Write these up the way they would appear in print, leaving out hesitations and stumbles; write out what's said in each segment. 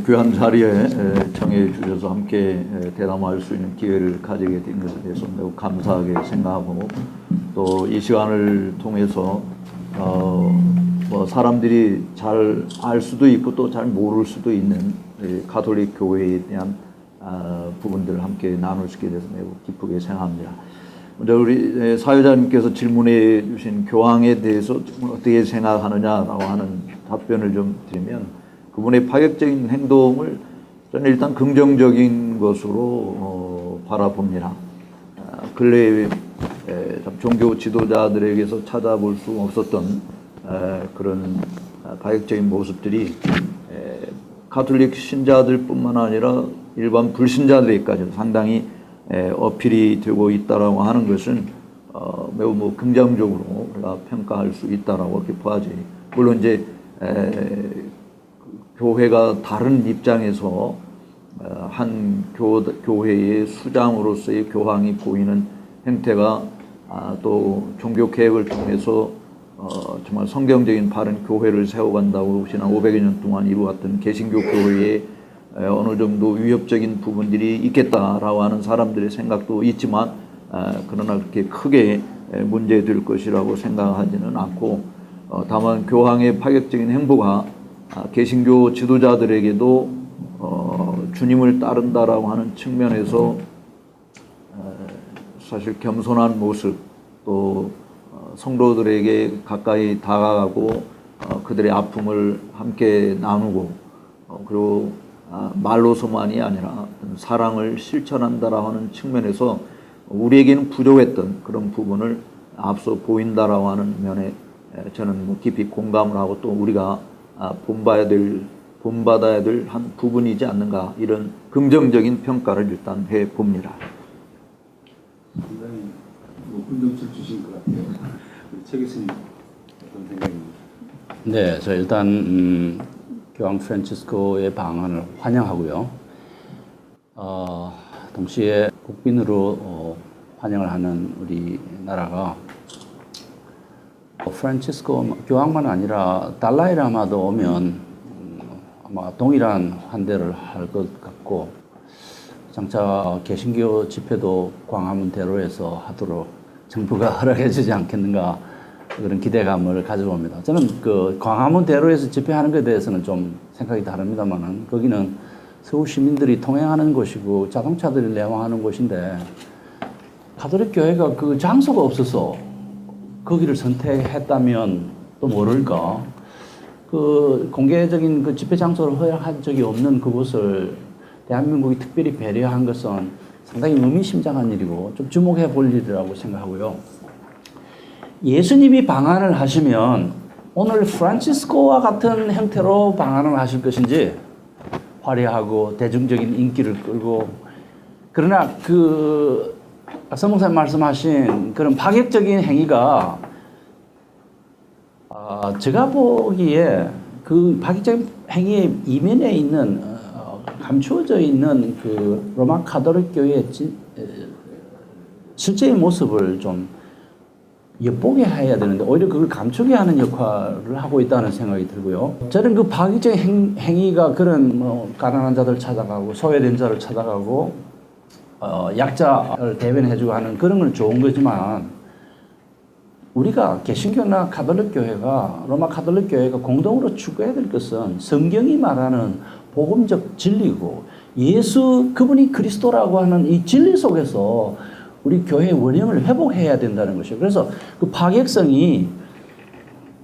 귀한 자리에 청해 주셔서 함께 대담할 수 있는 기회를 가지게 된 것에 대해서 매우 감사하게 생각하고, 또 이 시간을 통해서 뭐 사람들이 잘 알 수도 있고 또 잘 모를 수도 있는 가톨릭 교회에 대한 부분들을 함께 나눌 수 있게 돼서 매우 기쁘게 생각합니다. 먼저 우리 사회자님께서 질문해 주신 교황에 대해서 어떻게 생각하느냐라고 하는 답변을 좀 드리면, 그분의 파격적인 행동을 저는 일단 긍정적인 것으로 바라봅니다. 근래에 종교 지도자들에게서 찾아볼 수 없었던 그런 파격적인 모습들이 가톨릭 신자들뿐만 아니라 일반 불신자들에게까지 상당히 어필이 되고 있다라고 하는 것은 매우 긍정적으로 우리가 평가할 수 있다라고 이렇게 봐야지. 물론 이제 교회가 다른 입장에서 한 교회의 수장으로서의 교황이 보이는 행태가 또 종교 개혁을 통해서 정말 성경적인 바른 교회를 세워간다고 지난 500여 년 동안 이루어왔던 개신교 교회에 어느 정도 위협적인 부분들이 있겠다라고 하는 사람들의 생각도 있지만, 그러나 그렇게 크게 문제될 것이라고 생각하지는 않고, 다만 교황의 파격적인 행보가 개신교 지도자들에게도 주님을 따른다라고 하는 측면에서 사실 겸손한 모습, 또 성도들에게 가까이 다가가고 그들의 아픔을 함께 나누고, 그리고 말로서만이 아니라 사랑을 실천한다라고 하는 측면에서 우리에게는 부족했던 그런 부분을 앞서 보인다라고 하는 면에 저는 깊이 공감을 하고, 또 우리가 본받아야 될 한 부분이지 않는가, 이런 긍정적인 평가를 일단 해 봅니다. 상당히 긍정적 주신 것 같아요. 최 교수님 어떤 생각입니까? 네, 저 일단 교황 프란치스코의 방안을 환영하고요. 동시에 국빈으로 환영을 하는 우리 나라가 프란치스코 교황만 아니라 달라이라마도 오면 아마 동일한 환대를 할 것 같고, 장차 개신교 집회도 광화문 대로에서 하도록 정부가 허락해 주지 않겠는가, 그런 기대감을 가져봅니다. 저는 그 광화문 대로에서 집회하는 것에 대해서는 좀 생각이 다릅니다만은, 거기는 서울 시민들이 통행하는 곳이고 자동차들이 내화하는 곳인데, 가톨릭 교회가 그 장소가 없어서 거기를 선택했다면 또 모를까. 그 공개적인 그 집회 장소를 허락한 적이 없는 그곳을 대한민국이 특별히 배려한 것은 상당히 의미심장한 일이고 좀 주목해 볼 일이라고 생각하고요. 예수님이 방한을 하시면 오늘 프란치스코와 같은 형태로 방한을 하실 것인지, 화려하고 대중적인 인기를 끌고, 그러나 그 성목사님 말씀하신 그런 파격적인 행위가 제가 보기에 그 파격적인 행위의 이면에 있는 감추어져 있는 그 로마 가톨릭 교회의 실제의 모습을 좀 엿보게 해야 되는데, 오히려 그걸 감추게 하는 역할을 하고 있다는 생각이 들고요. 저는 그 파격적인 행위가 그런 가난한 자들 찾아가고 소외된 자를 찾아가고 약자를 대변해주고 하는 그런 건 좋은 거지만, 우리가 개신교나 가톨릭 교회가, 로마 가톨릭 교회가 공동으로 추구해야 될 것은 성경이 말하는 복음적 진리고, 그분이 그리스도라고 하는 이 진리 속에서 우리 교회의 원형을 회복해야 된다는 것이에요. 그래서 그 파격성이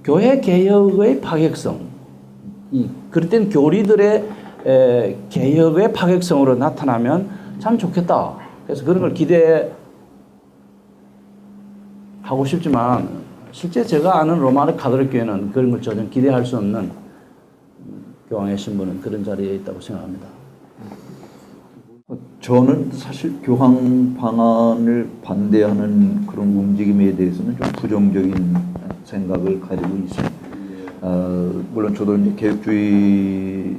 교회 개혁의 파격성, 그럴 땐 교리들의 개혁의 파격성으로 나타나면 참 좋겠다. 그래서 그런 걸 기대하고 싶지만, 실제 제가 아는 로마 가톨릭 교회는 그런 걸 전혀 기대할 수 없는 교황의 신분은 그런 자리에 있다고 생각합니다. 저는 사실 교황 방안을 반대하는 그런 움직임에 대해서는 좀 부정적인 생각을 가지고 있습니다. 물론 저도 이제 개혁주의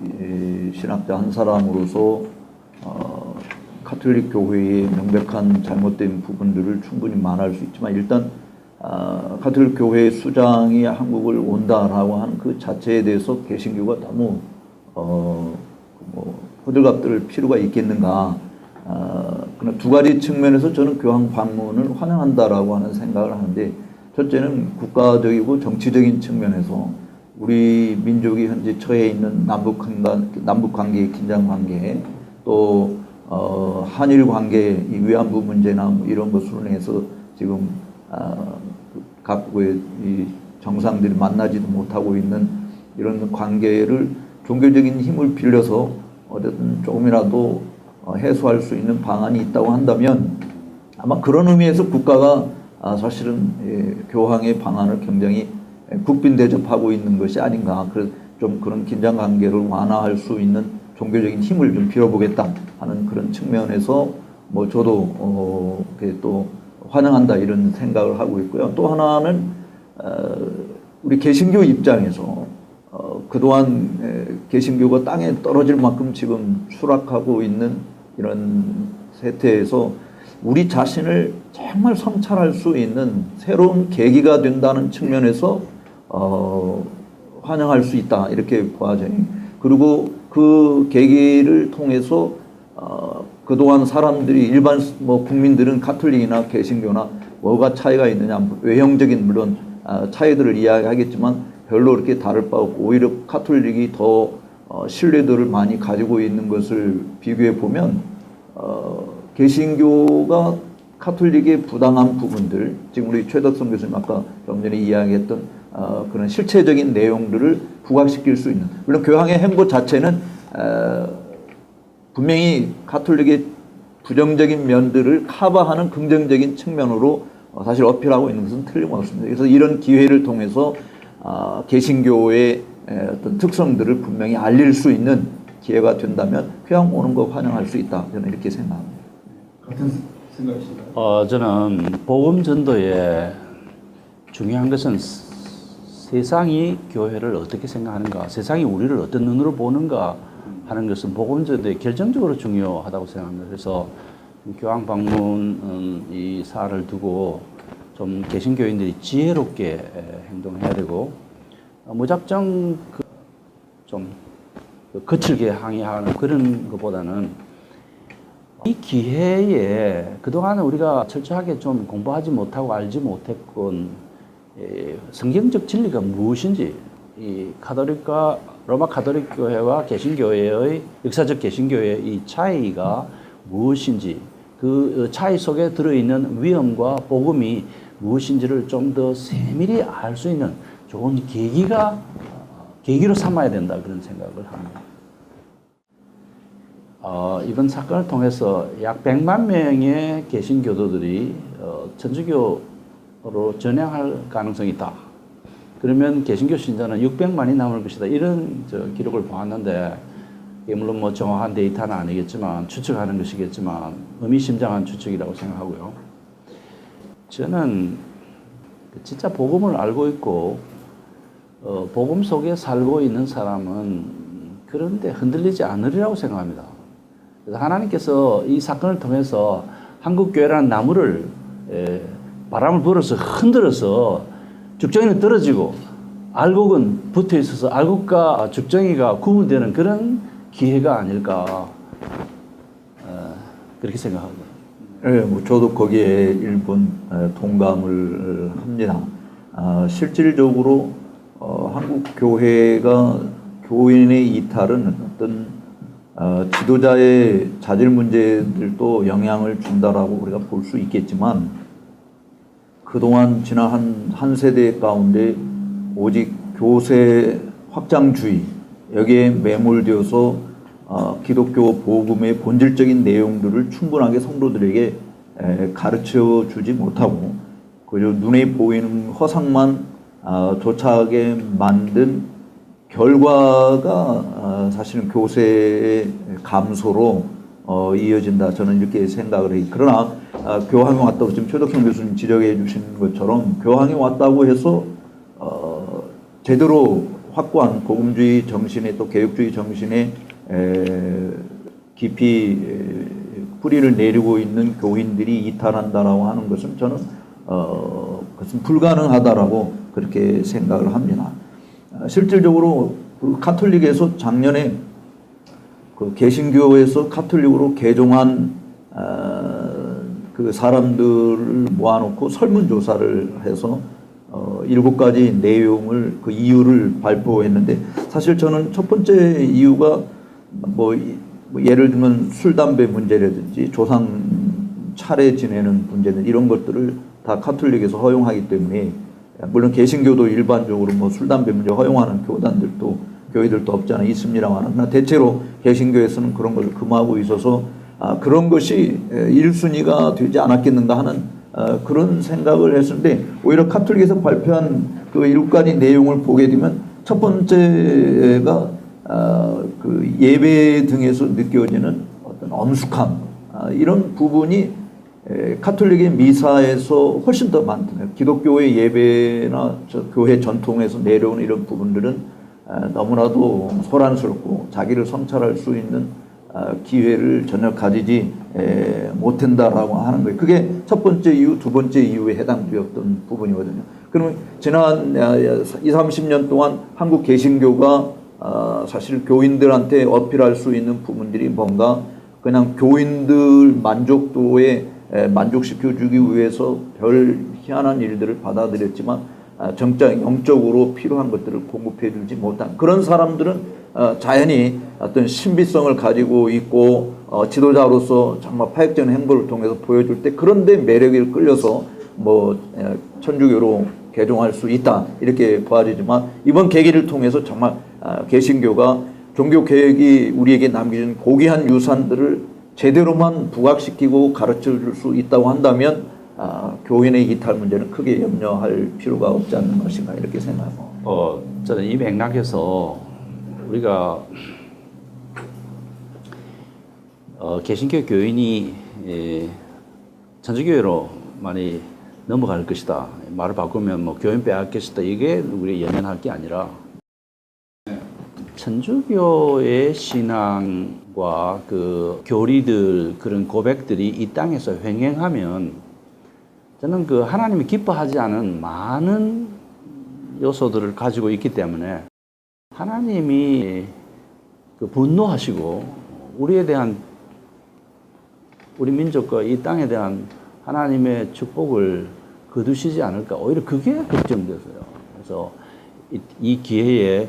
신학자 한 사람으로서 가톨릭 교회의 명백한 잘못된 부분들을 충분히 말할 수 있지만, 일단 가톨릭 교회 수장이 한국을 온다라고 하는 그 자체에 대해서 개신교가 너무 뭐 호들갑들 필요가 있겠는가. 그러나 두 가지 측면에서 저는 교황 방문을 환영한다라고 하는 생각을 하는데, 첫째는 국가적이고 정치적인 측면에서 우리 민족이 현재 처해 있는 남북 관계의 긴장 관계, 또 한일 관계 이 위안부 문제나 뭐 이런 것으로 인해서 지금 각국의 이 정상들이 만나지도 못하고 있는 이런 관계를 종교적인 힘을 빌려서 어쨌든 조금이라도 해소할 수 있는 방안이 있다고 한다면, 아마 그런 의미에서 국가가 사실은 교황의 방안을 굉장히 국빈 대접하고 있는 것이 아닌가. 그래서 좀 그런 긴장 관계를 완화할 수 있는 종교적인 힘을 좀 빌어보겠다 하는 그런 측면에서 뭐 저도 또 환영한다 이런 생각을 하고 있고요. 또 하나는 우리 개신교 입장에서 그동안 개신교가 땅에 떨어질 만큼 지금 추락하고 있는 이런 세태에서 우리 자신을 정말 성찰할 수 있는 새로운 계기가 된다는 측면에서 환영할 수 있다 이렇게 봐져요. 그리고 그 계기를 통해서 그동안 사람들이 일반 뭐 국민들은 가톨릭이나 개신교나 뭐가 차이가 있느냐, 외형적인 물론 차이들을 이야기하겠지만 별로 그렇게 다를 바 없고, 오히려 가톨릭이 더 신뢰도를 많이 가지고 있는 것을 비교해 보면 개신교가 가톨릭의 부당한 부분들, 지금 우리 최덕성 교수님 아까 좀 전에 이야기했던 그런 실체적인 내용들을 부각시킬 수 있는, 물론 교황의 행보 자체는 분명히 가톨릭의 부정적인 면들을 커버하는 긍정적인 측면으로 사실 어필하고 있는 것은 틀림없습니다. 그래서 이런 기회를 통해서 개신교의 어떤 특성들을 분명히 알릴 수 있는 기회가 된다면 교황 오는 거 환영할 수 있다. 저는 이렇게 생각합니다. 같은 생각이신가요? 저는 복음 전도에 중요한 것은 세상이 교회를 어떻게 생각하는가, 세상이 우리를 어떤 눈으로 보는가 하는 것은 복음 전도에 결정적으로 중요하다고 생각합니다. 그래서 교황 방문 이 사안을 두고 좀 개신교인들이 지혜롭게 행동해야 되고, 무작정 좀 거칠게 항의하는 그런 것보다는 이 기회에 그동안 우리가 철저하게 좀 공부하지 못하고 알지 못했건 성경적 진리가 무엇인지, 이 카톨릭과 로마 카톨릭 교회와 개신교회의 역사적 개신교회의 이 차이가 무엇인지, 그 차이 속에 들어있는 위험과 복음이 무엇인지를 좀 더 세밀히 알 수 있는 좋은 계기로 삼아야 된다, 그런 생각을 합니다. 이번 사건을 통해서 약 100만 명의 개신교도들이 천주교로 전향할 가능성이 있다. 그러면 개신교 신자는 600만이 남을 것이다. 이런 기록을 보았는데, 이게 물론 뭐 정확한 데이터는 아니겠지만 추측하는 것이겠지만 의미심장한 추측이라고 생각하고요. 저는 진짜 복음을 알고 있고 복음 속에 살고 있는 사람은 그런데 흔들리지 않으리라고 생각합니다. 그래서 하나님께서 이 사건을 통해서 한국교회라는 나무를 바람을 불어서 흔들어서 죽정이는 떨어지고 알곡은 붙어 있어서 알곡과 죽정이가 구분되는 그런 기회가 아닐까, 그렇게 생각합니다. 네, 뭐 저도 거기에 일본 동감을 합니다. 실질적으로 한국 교회가 교인의 이탈은 어떤 지도자의 자질 문제들도 영향을 준다라고 우리가 볼 수 있겠지만, 그동안 지난 한 세대 가운데 오직 교세 확장주의 여기에 매몰되어서 기독교 복음의 본질적인 내용들을 충분하게 성도들에게 가르쳐 주지 못하고 그저 눈에 보이는 허상만 쫓아가게 만든 결과가 사실은 교세의 감소로 이어진다. 저는 이렇게 생각을 해요. 그러나 교황이 왔다고 지금 최덕성 교수님 지적해 주신 것처럼 교황이 왔다고 해서 제대로 확고한 복음주의 정신에 또 개혁주의 정신에 깊이 뿌리를 내리고 있는 교인들이 이탈한다라고 하는 것은 저는 그것은 불가능하다라고 그렇게 생각을 합니다. 실질적으로 그 가톨릭에서 작년에 그 개신교에서 카톨릭으로 개종한 그 사람들을 모아놓고 설문조사를 해서 7가지 내용을 그 이유를 발표했는데 사실 저는 첫 번째 이유가 뭐 예를 들면 술 담배 문제라든지 조상 차례 지내는 문제는 이런 것들을 다 카톨릭에서 허용하기 때문에 물론 개신교도 일반적으로 뭐 술 담배 문제 허용하는 교회들도 없지 않아 있습니다만 그러나 대체로 개신교에서는 그런 것을 금하고 있어서 그런 것이 1순위가 되지 않았겠는가 하는 그런 생각을 했는데 오히려 카톨릭에서 발표한 그 7가지 내용을 보게 되면 첫 번째가 그 예배 등에서 느껴지는 어떤 엄숙함 이런 부분이 카톨릭의 미사에서 훨씬 더 많더라고요. 기독교의 예배나 교회 전통에서 내려오는 이런 부분들은 너무나도 소란스럽고 자기를 성찰할 수 있는 기회를 전혀 가지지 못한다라고 하는 거예요. 그게 첫 번째 이유, 두 번째 이유에 해당되었던 부분이거든요. 그러면 지난 20-30년 동안 한국 개신교가 사실 교인들한테 어필할 수 있는 부분들이 뭔가 그냥 교인들 만족도에 만족시켜주기 위해서 별 희한한 일들을 받아들였지만 영적으로 필요한 것들을 공급해주지 못한 그런 사람들은 자연히 어떤 신비성을 가지고 있고 지도자로서 정말 파격적인 행보를 통해서 보여줄 때 그런데 매력에 끌려서 뭐 천주교로 개종할 수 있다 이렇게 보아지지만 이번 계기를 통해서 정말 개신교가 종교 개혁이 우리에게 남겨준 고귀한 유산들을 제대로만 부각시키고 가르쳐줄 수 있다고 한다면 교인의 이탈 문제는 크게 염려할 필요가 없지 않는 것인가 이렇게 생각합니다. 저는 이 맥락에서 우리가 개신교 교인이 천주교회로 많이 넘어갈 것이다. 말을 바꾸면 뭐 교인 빼앗을 것이다. 이게 우리 연연할 게 아니라 천주교의 신앙과 그 교리들 그런 고백들이 이 땅에서 횡행하면 저는 그 하나님이 기뻐하지 않은 많은 요소들을 가지고 있기 때문에 하나님이 그 분노하시고 우리에 대한 우리 민족과 이 땅에 대한 하나님의 축복을 거두시지 않을까 오히려 그게 걱정돼서요. 그래서 이 기회에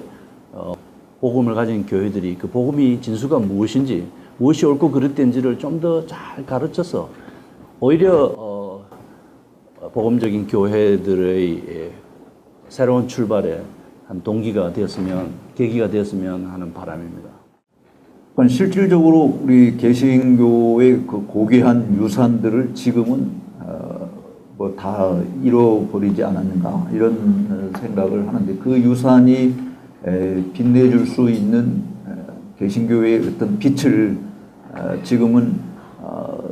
복음을 가진 교회들이 그 복음이 진수가 무엇인지 무엇이 옳고 그릇된지를 좀 더 잘 가르쳐서 오히려 복음적인 교회들의 새로운 출발에 한 동기가 되었으면 계기가 되었으면 하는 바람입니다. 실질적으로 우리 개신교의 그 고귀한 유산들을 지금은 뭐 다 잃어버리지 않았는가 이런 생각을 하는데 그 유산이 빛내줄 수 있는 개신교의 어떤 빛을 지금은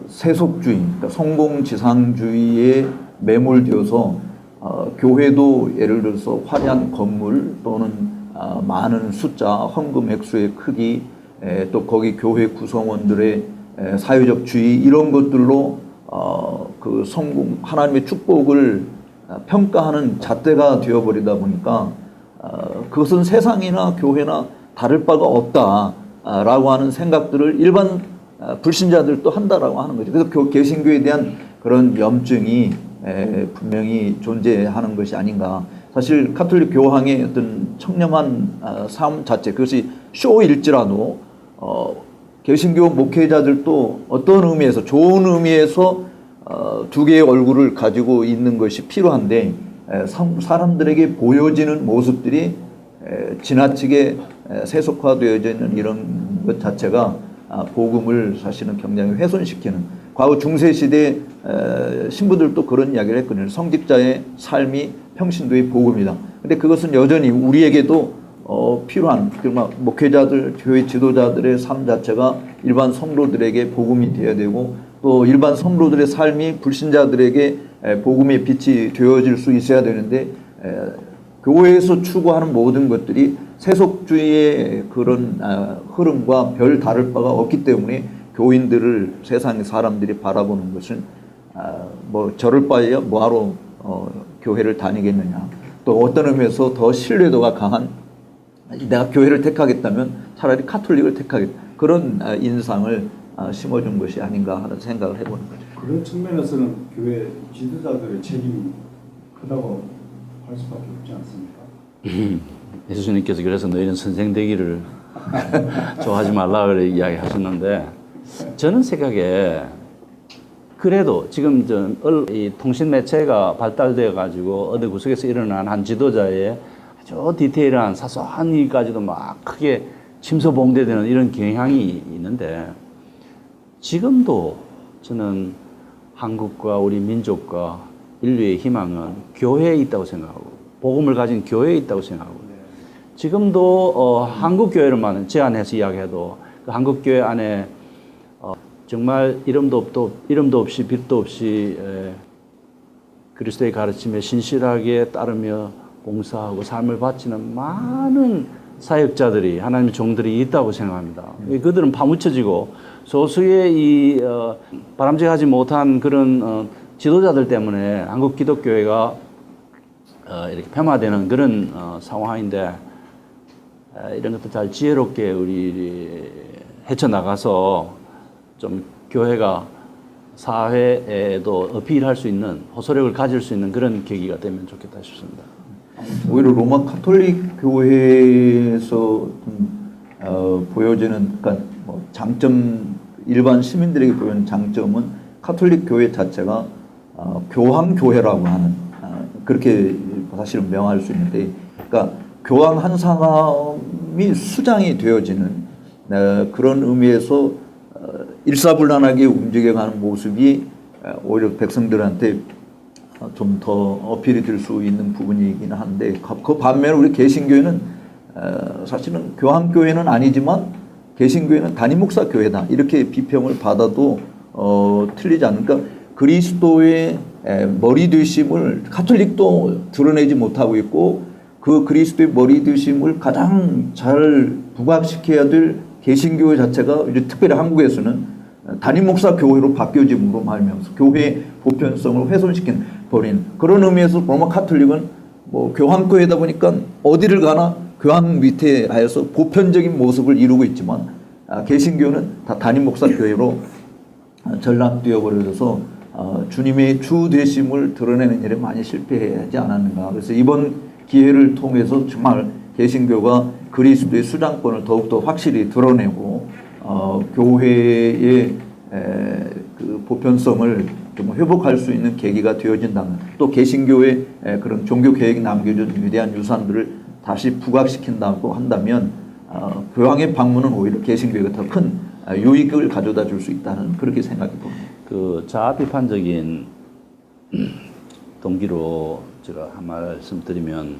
세속주의, 그러니까 성공지상주의에 매몰되어서 교회도 예를 들어서 화려한 건물 또는 많은 숫자, 헌금 액수의 크기, 또 거기 교회 구성원들의 사회적 주의 이런 것들로 그 성공 하나님의 축복을 평가하는 잣대가 되어버리다 보니까 그것은 세상이나 교회나 다를 바가 없다라고 하는 생각들을 일반 불신자들도 한다라고 하는 거죠. 그래서 개신교에 대한 그런 염증이 분명히 존재하는 것이 아닌가. 사실 카톨릭 교황의 어떤 청렴한 삶 자체 그것이 쇼일지라도 개신교 목회자들도 어떤 의미에서 좋은 의미에서 두 개의 얼굴을 가지고 있는 것이 필요한데 사람들에게 보여지는 모습들이 지나치게 세속화되어져 있는 이런 것 자체가 복음을 사실은 굉장히 훼손시키는 과거 중세시대 신부들도 그런 이야기를 했거든요. 성직자의 삶이 평신도의 복음이다. 근데 그것은 여전히 우리에게도 필요한 그러면 목회자들, 교회 지도자들의 삶 자체가 일반 성도들에게 복음이 되어야 되고 또 일반 성도들의 삶이 불신자들에게 복음의 빛이 되어질 수 있어야 되는데 교회에서 추구하는 모든 것들이 세속주의의 그런 흐름과 별 다를 바가 없기 때문에 교인들을 세상의 사람들이 바라보는 것은 뭐 저럴 바에야 뭐하러 교회를 다니겠느냐. 또 어떤 의미에서 더 신뢰도가 강한 내가 교회를 택하겠다면 차라리 카톨릭을 택하겠다. 그런 인상을 심어준 것이 아닌가 하는 생각을 해보는 거죠. 그런 측면에서는 교회 지도자들의 책임이 크다고 할 수밖에 없지 않습니까? 예수님께서 그래서 너희는 선생 되기를 좋아하지 말라 그래 이야기하셨는데 저는 생각에 그래도 지금 이 통신 매체가 발달되어 가지고 어느 구석에서 일어난 한 지도자의 아주 디테일한 사소한 일까지도 막 크게 침소봉대되는 이런 경향이 있는데 지금도 저는 한국과 우리 민족과 인류의 희망은 교회에 있다고 생각하고 복음을 가진 교회에 있다고 생각하고 지금도 한국 교회를만 제안해서 이야기해도 그 한국 교회 안에 정말 이름도 없이 빛도 없이 그리스도의 가르침에 신실하게 따르며 봉사하고 삶을 바치는 많은 사역자들이 하나님의 종들이 있다고 생각합니다. 그들은 파묻혀지고 소수의 이 바람직하지 못한 그런 지도자들 때문에 한국 기독교회가 이렇게 폐마되는 그런 상황인데 이런 것도 잘 지혜롭게 우리 헤쳐나가서 좀 교회가 사회에도 어필할 수 있는 호소력을 가질 수 있는 그런 계기가 되면 좋겠다 싶습니다. 오히려 로마 카톨릭 교회에서 보여지는 그러니까 뭐 장점 일반 시민들에게 보이는 장점은 카톨릭 교회 자체가 교황 교회라고 하는 그렇게 사실은 명할 수 있는데 그러니까 교황 한 사람이 수장이 되어지는 그런 의미에서 일사불란하게 움직여가는 모습이 오히려 백성들한테 좀 더 어필이 될 수 있는 부분이긴 한데 그 반면에 우리 개신교회는 사실은 교황교회는 아니지만 개신교회는 담임목사 교회다 이렇게 비평을 받아도 틀리지 않으니까 그러니까 그리스도의 머리 되심을 카톨릭도 드러내지 못하고 있고 그 그리스도의 머리 되심을 가장 잘 부각시켜야 될 개신교회 자체가 이제 특별히 한국에서는 담임목사 교회로 바뀌어짐으로 말미암아서 교회의 보편성을 훼손시킨 버린 그런 의미에서 로마 카톨릭은 뭐 교황교회다 보니까 어디를 가나 교황 밑에 하여서 보편적인 모습을 이루고 있지만 개신교는 다 담임목사 교회로 전락되어 버려서 주님의 주 되심을 드러내는 일에 많이 실패하지 않았는가. 그래서 이번 기회를 통해서 정말 개신교가 그리스도의 수장권을 더욱더 확실히 드러내고 교회의 그 보편성을 좀 회복할 수 있는 계기가 되어진다면 또 개신교의 그런 종교 계획이 남겨준 위대한 유산들을 다시 부각시킨다고 한다면 교황의 방문은 오히려 개신교회가 더 큰 유익을 가져다 줄 수 있다는 그렇게 생각이 듭니다. 그 자아 비판적인 동기로 제가 한 말씀 드리면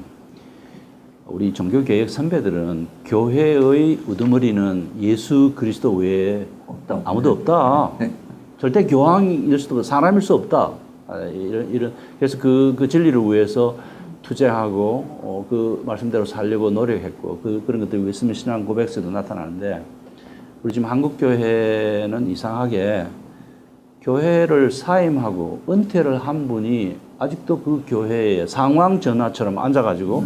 우리 종교개혁 선배들은 교회의 우두머리는 예수 그리스도 외에 없다. 아무도 없다. 네. 절대 교황일 수도 없고 사람일 수 없다. 이런 그래서 그 진리를 위해서 투쟁하고 그 말씀대로 살려고 노력했고 그런 것들이 웨스민스터 신앙 고백서도 나타나는데 우리 지금 한국 교회는 이상하게 교회를 사임하고 은퇴를 한 분이 아직도 그 교회에 상황 전화처럼 앉아가지고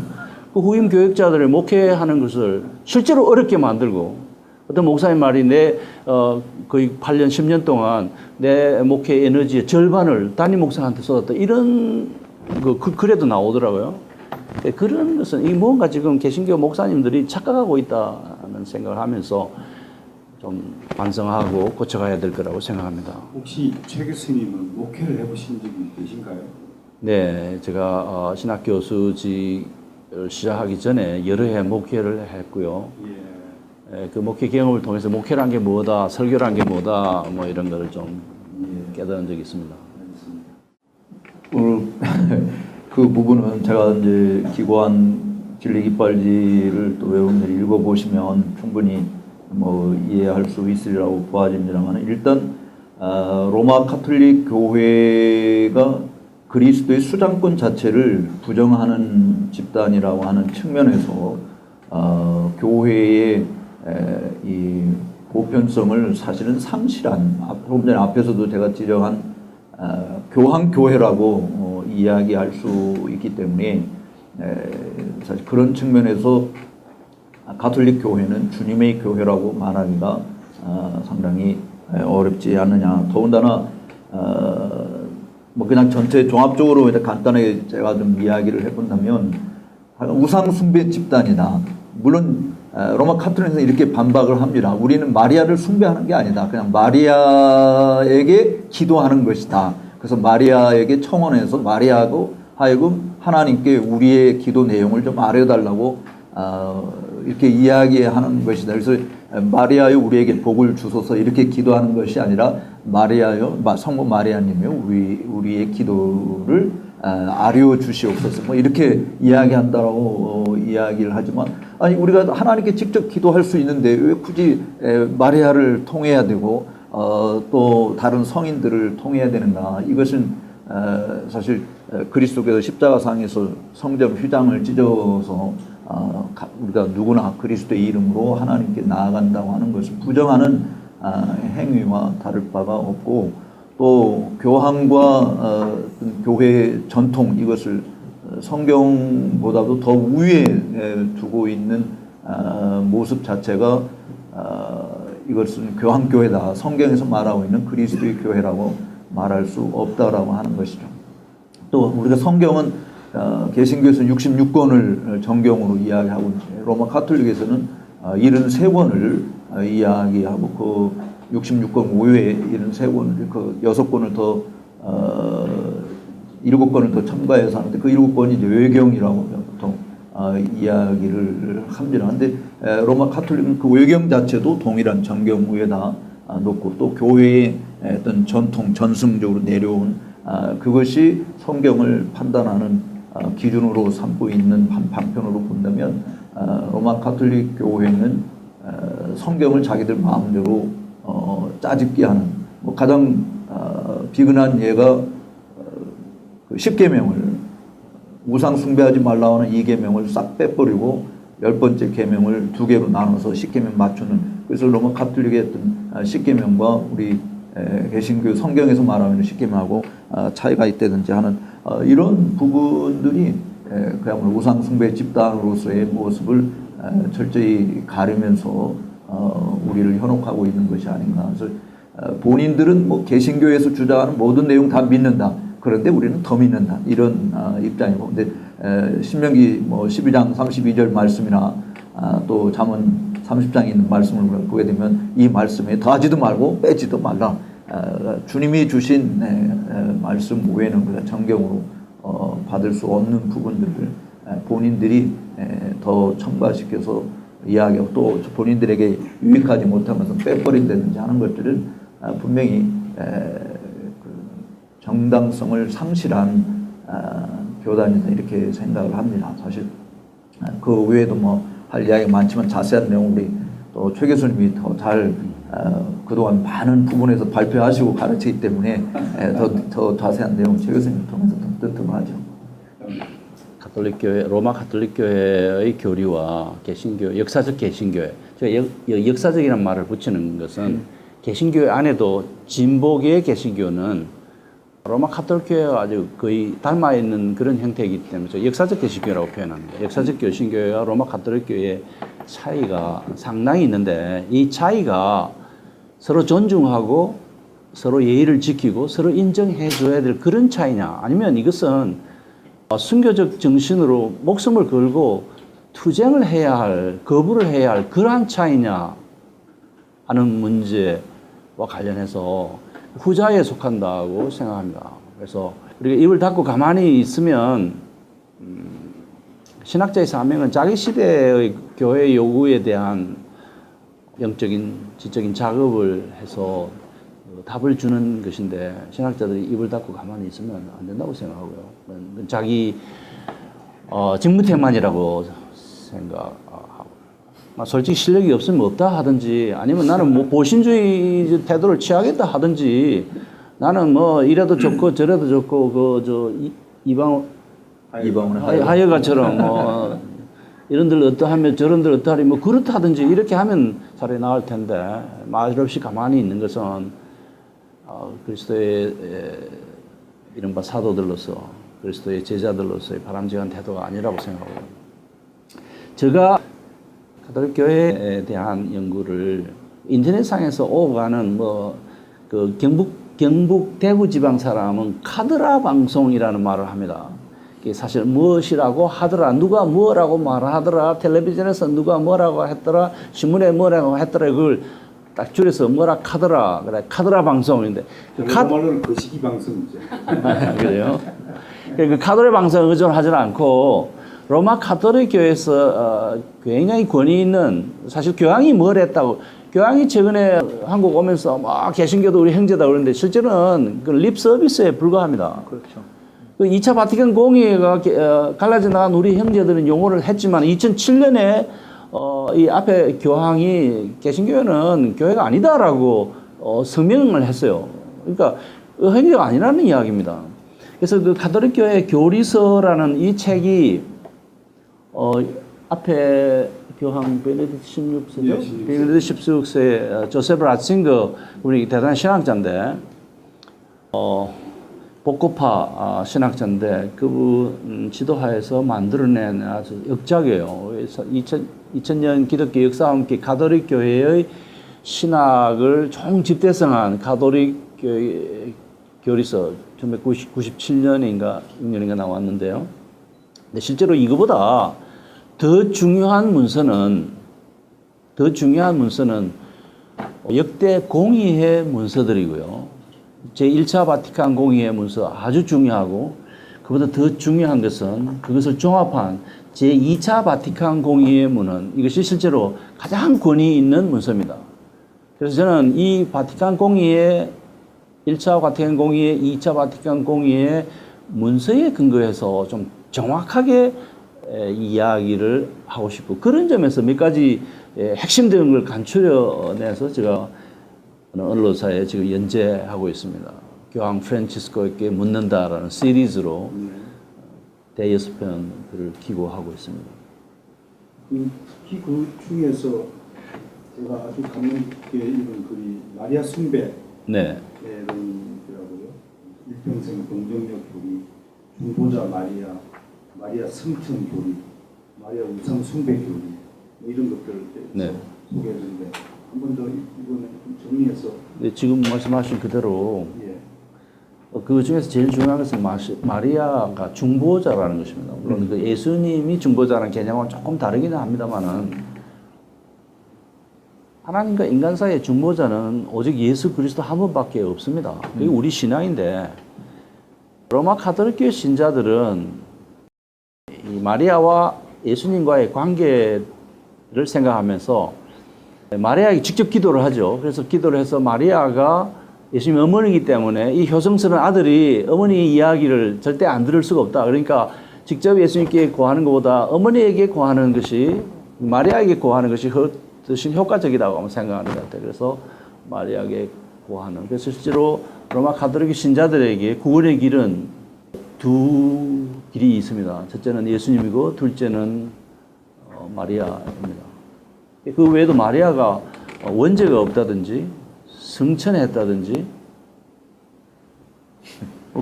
그 후임 교육자들을 목회하는 것을 실제로 어렵게 만들고 어떤 목사님 말이 거의 8년, 10년 동안 내 목회 에너지의 절반을 담임 목사한테 쏟았다. 이런 그래도 나오더라고요. 그런 것은 이 뭔가 지금 개신교 목사님들이 착각하고 있다는 생각을 하면서 좀 반성하고 고쳐가야 될 거라고 생각합니다. 혹시 최 교수님은 목회를 해보신 적이 계신가요? 네, 제가 신학 교수직을 시작하기 전에 여러 해 목회를 했고요. 그 목회 경험을 통해서 목회란 게 뭐다, 설교란 게 뭐다, 뭐 이런 거를 좀 깨달은 적이 있습니다. 오늘 그 부분은 제가 이제 기고한 진리 깃발지를 또 여러분들이 읽어보시면 충분히 뭐 이해할 수 있으리라고 보아집니다만 일단 로마 카톨릭 교회가 그리스도의 수장권 자체를 부정하는 집단이라고 하는 측면에서 교회의 이 보편성을 사실은 상실한 조금 전에 앞에서도 제가 지적한 교황교회라고 이야기할 수 있기 때문에 사실 그런 측면에서 가톨릭 교회는 주님의 교회라고 말하기가 상당히 어렵지 않느냐. 더군다나 뭐 그냥 전체 종합적으로 이제 간단하게 제가 좀 이야기를 해본다면 우상 숭배 집단이다. 물론 로마 카톨릭에서 이렇게 반박을 합니다. 우리는 마리아를 숭배하는 게 아니다. 그냥 마리아에게 기도하는 것이다. 그래서 마리아에게 청원해서 마리아하고 하여금 하나님께 우리의 기도 내용을 좀 알려달라고 이렇게 이야기하는 것이다. 그래서 마리아여 우리에게 복을 주소서 이렇게 기도하는 것이 아니라 마리아여 성모 마리아님이요 우리의 기도를 아뢰어 주시옵소서 뭐 이렇게 이야기한다라고 이야기를 하지만 아니 우리가 하나님께 직접 기도할 수 있는데 왜 굳이 마리아를 통해야 되고 또 다른 성인들을 통해야 되는가. 이것은 사실 그리스도께서 십자가상에서 성전 휘장을 찢어서 우리가 누구나 그리스도의 이름으로 하나님께 나아간다고 하는 것을 부정하는 행위와 다를 바가 없고 또 교황과 교회 전통 이것을 성경보다도 더 위에 두고 있는 모습 자체가 이것은 교황교회다. 성경에서 말하고 있는 그리스도의 교회라고 말할 수 없다라고 하는 것이죠. 또 우리가 성경은 개신교에서는 66권을 정경으로 이야기하고 있는데 로마 카톨릭에서는 73권을 이야기하고 그 66권 외에 73권을 그 6권을 더 7권을 더 첨가해서 하는데 그 7권이 이제 외경이라고 보통 이야기를 합니다. 그런데 로마 카톨릭은 그 외경 자체도 동일한 정경 위에다 놓고 또 교회의 어떤 전통 전승적으로 내려온 그것이 성경을 판단하는 기준으로 삼고 있는 한편으로 본다면 로마 카톨릭 교회는 성경을 자기들 마음대로 짜집기 하는 뭐 가장 비근한 예가 그 십계명을 우상 숭배하지 말라고 하는 2계명을 싹 빼버리고 10번째 계명을 2개로 나눠서 10계명 맞추는 그래서 로마 카톨릭의 어떤 10계명과 우리 개신교 성경에서 말하는 10계명하고 차이가 있다든지 하는 이런 부분들이 그야말로 우상 숭배 집단으로서의 모습을 철저히 가리면서 우리를 현혹하고 있는 것이 아닌가. 그래서 본인들은 뭐 개신교에서 주장하는 모든 내용 다 믿는다. 그런데 우리는 더 믿는다. 이런 입장이고. 근데 신명기 뭐 12장 32절 말씀이나 또 잠언 30장에 있는 말씀을 보게 되면 이 말씀에 더하지도 말고 빼지도 말라. 주님이 주신 말씀 외에는 우리가 정경으로 받을 수 없는 부분들을 본인들이 더 첨가시켜서 이야기하고 또 본인들에게 유익하지 못하면서 빼버린다든지 하는 것들은 분명히 정당성을 상실한 교단이다 이렇게 생각을 합니다. 사실 그 외에도 뭐 할 이야기가 많지만 자세한 내용 우리 또 최 교수님이 더 잘 그동안 많은 부분에서 발표하시고 가르치기 때문에 더 자세한 내용 최 교수님을 통해서 더 뜯어가죠. 가톨릭 교회, 로마 가톨릭 교회의 교리와 개신교, 역사적 개신교회. 제가 역사적이라는 말을 붙이는 것은 개신교회 안에도 진보계의 개신교는 로마 카톨릭 교회와 아주 거의 닮아 있는 그런 형태이기 때문에 역사적 개신교라고 표현합니다. 역사적 개신교회와 로마 카톨릭 교회의 차이가 상당히 있는데 이 차이가 서로 존중하고 서로 예의를 지키고 서로 인정해 줘야 될 그런 차이냐 아니면 이것은 순교적 정신으로 목숨을 걸고 투쟁을 해야 할, 거부를 해야 할 그러한 차이냐 하는 문제와 관련해서 후자에 속한다고 생각합니다. 그래서 우리가 입을 닫고 가만히 있으면 신학자의 사명은 자기 시대의 교회 요구에 대한 영적인, 지적인 작업을 해서 답을 주는 것인데 신학자들이 입을 닫고 가만히 있으면 안 된다고 생각하고요. 자기 직무태만이라고 생각하고 솔직히 실력이 없으면 없다 하든지 아니면 나는 뭐 보신주의 태도를 취하겠다 하든지 나는 뭐 이래도 좋고 저래도 좋고 이방원 하여가처럼 뭐 이런들 어떠하면 저런들 어떠하리 뭐 그렇다든지 이렇게 하면 차라리 나을 텐데 말없이 가만히 있는 것은 그리스도의 이른바 사도들로서 그리스도의 제자들로서의 바람직한 태도가 아니라고 생각하고 제가 가톨릭 교회에 대한 연구를 인터넷상에서 오가는 뭐 그 경북 대구 지방 사람은 카드라 방송이라는 말을 합니다. 이게 사실 무엇이라고 하더라, 누가 뭐라고 말하더라, 텔레비전에서 누가 뭐라고 했더라, 신문에 뭐라고 했더라, 그걸 딱 줄여서 뭐라 카더라, 그래 카드라 방송인데 그 말로는 거시기 방송이죠. 그래요. 그 카톨릭 방송에 의존하지는 않고 로마 카톨릭 교회에서 굉장히 권위 있는, 사실 교황이 뭘 했다고, 교황이 최근에 한국 오면서 막 개신교도 우리 형제다 그러는데 실제로는 그 립 서비스에 불과합니다. 그렇죠. 그 2차 바티칸 공의회가 갈라져 나간 우리 형제들은 용어를 했지만 2007년에 이 앞에 교황이 개신교회는 교회가 아니다라고 성명을 했어요. 그러니까 형제가 아니라는 이야기입니다. 그래서 그 가톨릭 교회 교리서라는 이 책이 앞에 교황 베네딕트 16세죠? 예, 16세. 베네딕트 16세 조세프 라칭거 우리 대단한 신학자인데 복고파 신학자인데 그분 지도하에서 만들어낸 아주 역작이에요. 그래서 2000년 기독교 역사와 함께 가톨릭 교회의 신학을 총 집대성한 가톨릭 교회 교리서 1997년인가 6년인가 나왔는데요. 근데 실제로 이거보다 더 중요한 문서는 역대 공의회 문서들이고요. 제1차 바티칸 공의회 문서 아주 중요하고, 그보다 더 중요한 것은 그것을 종합한 제2차 바티칸 공의회문은 이것이 실제로 가장 권위 있는 문서입니다. 그래서 저는 이 바티칸 공의회 1차 바티칸 공의회, 2차 바티칸 공의회 문서에 근거해서 좀 정확하게 이야기를 하고 싶고, 그런 점에서 몇 가지 핵심적인 걸 간추려내서 제가 언론사에 지금 연재하고 있습니다. 교황 프란치스코에게 묻는다라는 시리즈로 대여섯 편을 기고하고 있습니다. 특히 그 중에서 제가 아주 감명 깊게 읽은 글이 마리아 숭배 네. 이라고요. 일평생 동정력 교리, 중보자 마리아 성천 교리, 마리아 우상 숭배 교리, 뭐 이런 것들을 네. 소개했는데 한 번 더 이번에 좀 정리해서. 네, 지금 말씀하신 그대로 예. 그 중에서 제일 중요한 것은 마리아가 중보자라는 것입니다. 물론 그 예수님이 중보자라는 개념은 조금 다르기는 합니다만은, 하나님과 인간 사이의 중보자는 오직 예수 그리스도 한 분밖에 없습니다. 그게 우리 신앙인데, 로마 가톨릭교회 신자들은 이 마리아와 예수님과의 관계를 생각하면서 마리아에게 직접 기도를 하죠. 그래서 기도를 해서 마리아가 예수님 어머니이기 때문에 이 효성스러운 아들이 어머니 이야기를 절대 안 들을 수가 없다. 그러니까 직접 예수님께 구하는 것보다 어머니에게 구하는 것이, 마리아에게 구하는 것이 훨씬 효과적이라고 생각하는 것 같아요. 그래서 마리아에게 구하는. 그래서 실제로 로마 가톨릭 신자들에게 구원의 길은 두 길이 있습니다. 첫째는 예수님이고 둘째는 마리아입니다. 그 외에도 마리아가 원죄가 없다든지 성천했다든지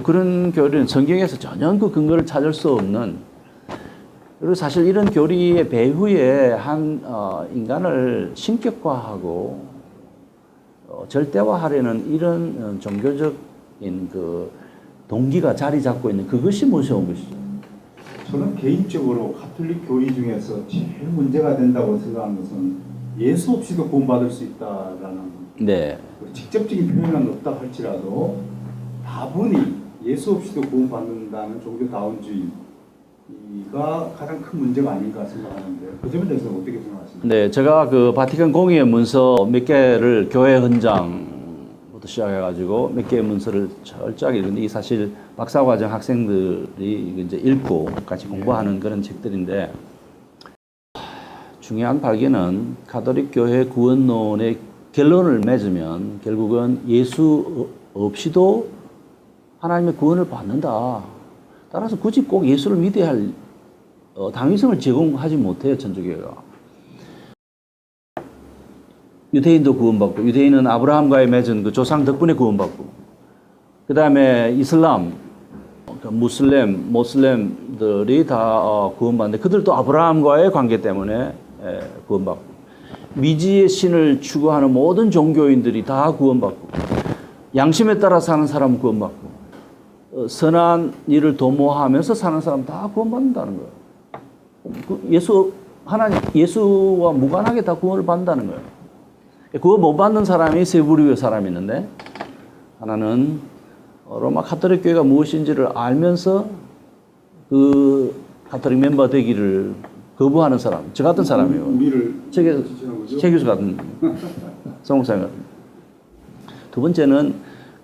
그런 교리는 성경에서 전혀 그 근거를 찾을 수 없는, 그리고 사실 이런 교리의 배후에 한 인간을 신격화하고 절대화하려는 이런 종교적인 그 동기가 자리 잡고 있는, 그것이 무서운 것이죠. 저는 개인적으로 가톨릭 교리 중에서 제일 문제가 된다고 생각하는 것은 예수 없이도 구원받을 수 있다라는, 네. 직접적인 표현은 없다 할지라도 다분히 예수 없이도 구원받는다는 종교다운주의가 가장 큰 문제가 아닌가 생각하는데, 그 점에 대해서 어떻게 생각하십니까? 네, 제가 그 바티칸 공의회 문서 몇 개를 교회 헌장부터 시작해가지고 몇 개의 문서를 철저하게 읽는데, 이 사실 박사과정 학생들이 이제 읽고 같이 공부하는 그런 책들인데, 중요한 발견은 가톨릭 교회 구원론의 결론을 맺으면 결국은 예수 없이도 하나님의 구원을 받는다. 따라서 굳이 꼭 예수를 믿어야 할 당위성을 제공하지 못해요, 천주교회가. 유대인도 구원받고, 유대인은 아브라함과의 맺은 그 조상 덕분에 구원받고, 그 다음에 이슬람, 모슬렘들이 다 구원받는데 그들도 아브라함과의 관계 때문에 구원받고, 미지의 신을 추구하는 모든 종교인들이 다 구원받고, 양심에 따라 사는 사람은 구원받고, 선한 일을 도모하면서 사는 사람 다 구원받는다는 거예요. 예수와 무관하게 다 구원을 받는다는 거예요. 구원 못 받는 사람이 세 부류의 사람이 있는데, 하나는 로마 카톨릭 교회가 무엇인지를 알면서 그 카톨릭 멤버 되기를 거부하는 사람, 저 같은 사람이에요. 우리를 최 교수 같은, 성목사님 같은. 두 번째는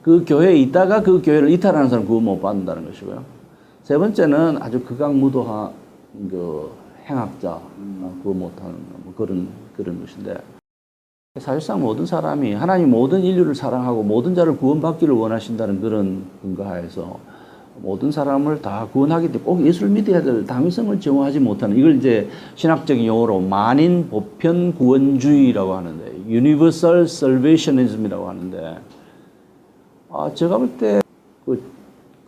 그 교회에 있다가 그 교회를 이탈하는 사람 구원 못 받는다는 것이고요. 세 번째는 아주 극악무도한 그 행악자, 구원 못하는 뭐 그런 것인데, 사실상 모든 사람이 하나님 모든 인류를 사랑하고 모든 자를 구원받기를 원하신다는 그런 근거하에서 모든 사람을 다 구원하기 때문에 꼭 예수를 믿어야 될 당위성을 정오하지 못하는, 이걸 이제 신학적인 용어로 만인 보편 구원주의라고 하는데, Universal Salvationism이라고 하는데, 제가 볼 때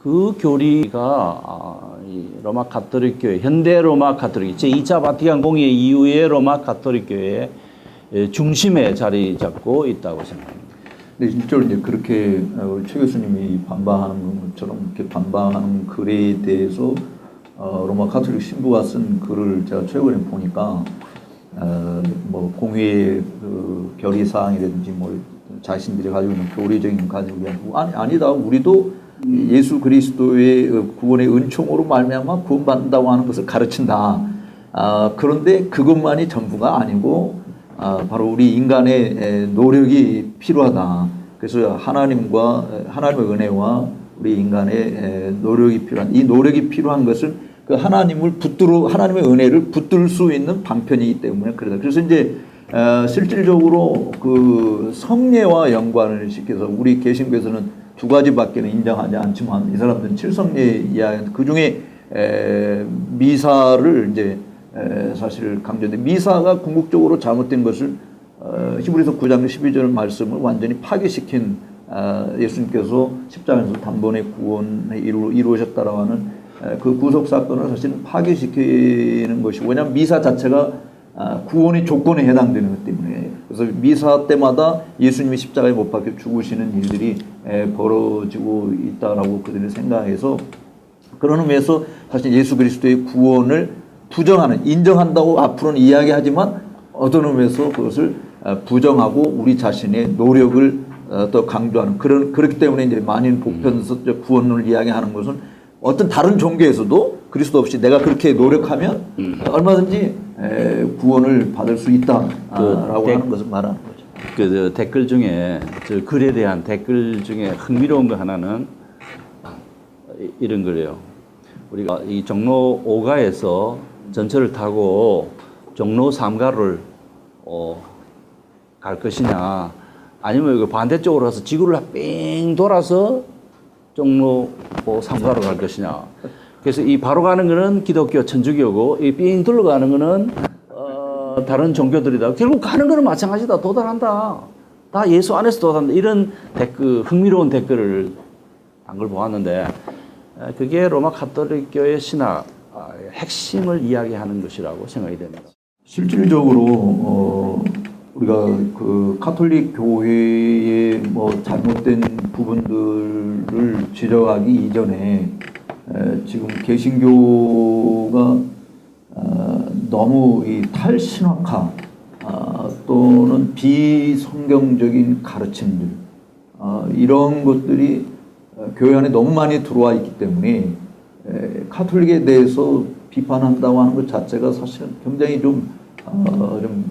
그 교리가 이 로마 가톨릭 교회, 현대 로마 가톨릭, 제2차 바티칸 공의 이후의 로마 가톨릭 교회의 중심에 자리 잡고 있다고 생각합니다. 근데 실제로 이제 그렇게 우리 최 교수님이 반박하는 것처럼 이렇게 반박하는 글에 대해서 로마 가톨릭 신부가 쓴 글을 제가 최근에 보니까 뭐 공회의 그 결의 사항이라든지 뭐 자신들이 가지고 있는 교리적인 가지고 아니다, 우리도 예수 그리스도의 구원의 은총으로 말미암아 구원받는다고 하는 것을 가르친다. 그런데 그것만이 전부가 아니고 바로 우리 인간의 노력이 필요하다. 그래서 하나님의 은혜와 우리 인간의 노력이 필요한, 이 노력이 필요한 것은 그 하나님의 은혜를 붙들 수 있는 방편이기 때문에 그러다. 그래서 이제 실질적으로 그 성례와 연관을 시켜서 우리 개신교에서는 두 가지밖에는 인정하지 않지만 이 사람들은 칠성례 이야기, 그 중에 미사를 이제 사실 강조인데, 미사가 궁극적으로 잘못된 것을 히브리서 9장 12절 말씀을 완전히 파괴시킨, 예수님께서 십자가에서 단번에 구원을 이루셨다라고 하는 그 구속 사건을 사실은 파괴시키는 것이고, 왜냐하면 미사 자체가 구원의 조건에 해당되는 것 때문에. 그래서 미사 때마다 예수님이 십자가에 못 박혀 죽으시는 일들이 벌어지고 있다라고 그들이 생각해서, 그런 의미에서 사실 예수 그리스도의 구원을 부정하는, 인정한다고 앞으로는 이야기하지만 어떤 의미에서 그것을 부정하고 우리 자신의 노력을 더 강조하는, 그렇기 때문에 이제 만인 보편적 구원을 이야기하는 것은 어떤 다른 종교에서도 그리스도 없이 내가 그렇게 노력하면 얼마든지 구원을 받을 수 있다라고 하는 것을 말하는 거죠. 그 댓글 중에, 저 글에 대한 댓글 중에 흥미로운 거 하나는 이런 거래요. 우리가 이 종로 5가에서 전철을 타고 종로 3가를 갈 것이냐, 아니면 그 반대쪽으로 가서 지구를 뺑 돌아서 종로 3가로 갈 것이냐. 그래서 이 바로 가는 거는 기독교 천주교고, 이 삥 둘러가는 거는 다른 종교들이다. 결국 가는 거는 마찬가지다. 도달한다. 다 예수 안에서 도달한다. 이런 댓글, 흥미로운 댓글을 한 걸 보았는데, 그게 로마 가톨릭교의 신학 핵심을 이야기하는 것이라고 생각이 됩니다. 실질적으로 우리가 그 가톨릭 교회의 뭐 잘못된 부분들을 지적하기 이전에 지금 개신교가 너무 이 탈신학화 또는 비성경적인 가르침들, 이런 것들이 교회 안에 너무 많이 들어와 있기 때문에 가톨릭에 대해서 비판한다고 하는 것 자체가 사실은 굉장히 좀